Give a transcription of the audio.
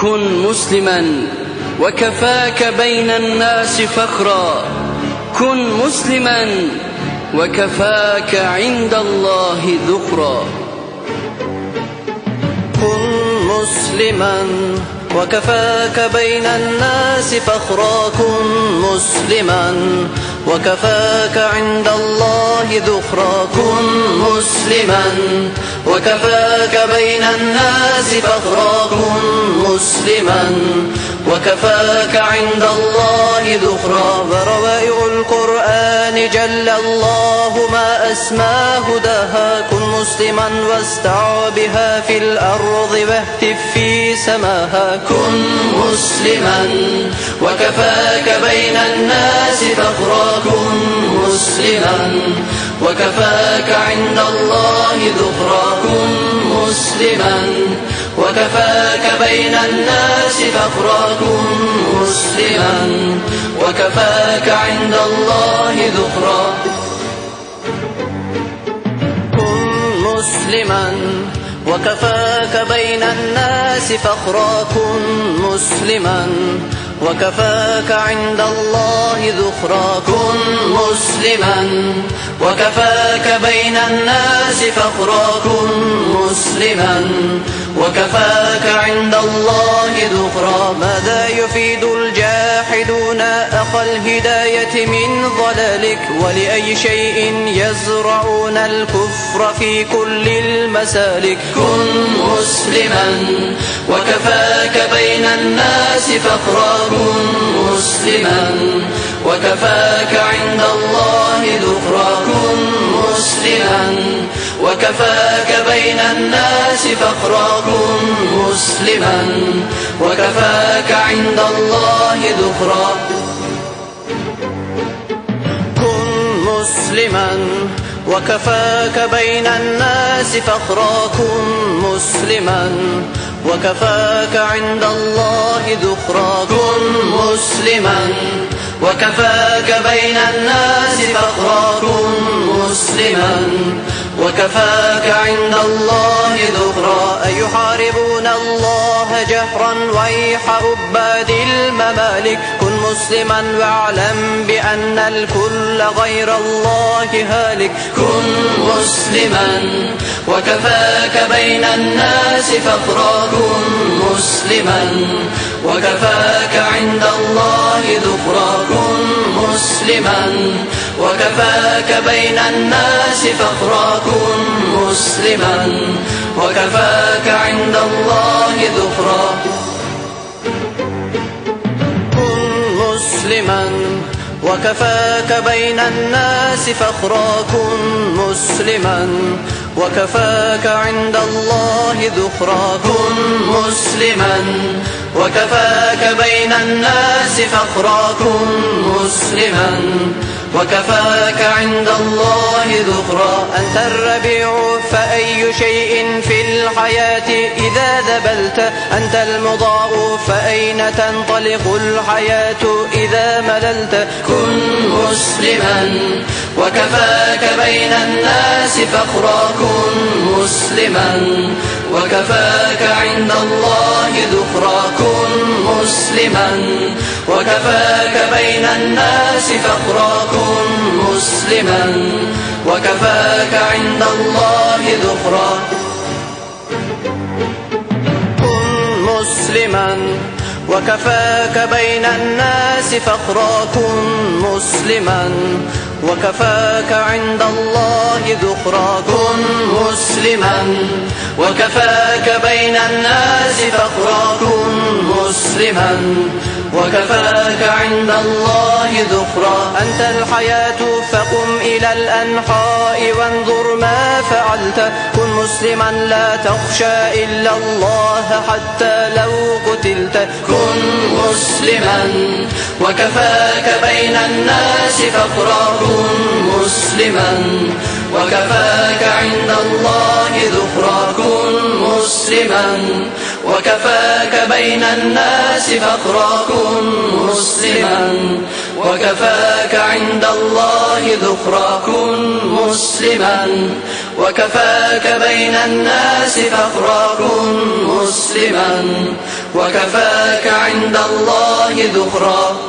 كن مسلما وكفاك بين الناس فخرا. كن مسلما وكفاك عند الله ذخرا. كن مسلما وكفاك بين الناس فخرا. كن مسلما وكفاك عند الله ذخرا. كن مسلما وكفاك بين الناس فخرا. كن مسلما وكفاك عند الله ذخرا. وروائع القرآن جل الله ما أسمى هداها. كن مسلما واستع بها في الأرض واهتف في سماها. كن مسلما وكفاك بين الناس فخرا. كن مسلما وكفاك عند الله ذخرا. كن مسلما وكفاك بين الناس فخرا. كن مسلما وكفاك عند الله ذخرا. كن مسلما وكفاك بين الناس فخرا. كن مسلما وكفاك عند الله ذخرا. كن مسلما وكفاك بين الناس فخرا. كن مسلما وكفاك عند الله ذخرا. ماذا يفيد الجاحدون أخا الهداية من ضلالك؟ ولأي شيء يزرعون الكفر في كل المسالك؟ كن مسلما وكفاك بين الناس فخرا. كن مسلما وكفاك عند الله ذخرا. كن مسلما وكفاك بين الناس فخرا. كن مسلما وكفاك عند الله ذخرا. كن مسلما وكفاك بين الناس فخرا. كن مسلما وكفاك عند الله ذخرا. كن مسلما وكفاك بين الناس فخرا. كن مسلما وكفاك عند الله ذخرا. أيحاربون الله جهرا ويح عباد الممالك؟ كن مسلما واعلم بأن الكل غير الله هالك. كن مسلما وكفاك بين الناس فخرا. كن مسلما وكفاك عند الله ذخرا. كن مسلما وكفاك بين الناس فخرا. كن مسلما وكفاك عند الله ذخرا. كن مسلما وكفاك بين الناس فخرا. كن مسلما وكفاك عند الله ذخرا. كن مسلما وكفاك بين الناس فخرا. كن مسلما وكفاك عند الله ذخرا. أنت الربيع فأي شيء في الحياة إذا ذبلت؟ أنت المضاء فأين تنطلق الحياة إذا مللت؟ كن مسلما وكفاك بين الناس فخرا. كن مسلما وكفاك عند الله ذخرا. كن مسلما وكفاك بين الناس فخرا. كن مسلما وكفاك عند الله ذخرا. كن مسلما وكفاك بين الناس فخرا. كن مسلما وكفاك عند الله ذخرا. كن مسلما وكفاك بين الناس فخرا. كن مسلما وكفاك عند الله ذخرا. أنت الحياة فقم إلى الأنحاء وانظر ما فعلت. كن مسلما لا تخشى إلا الله حتى لو قتلت. كن مسلما وكفاك بين الناس فخرا. كن مسلما وكفاك عند الله ذخرا. كن مسلما وكفاك بين الناس فخرا. كن مسلما وكفاك عند الله ذخرا. كن مسلما وكفاك بين الناس فخرا. كن مسلما وكفاك عند الله ذخرا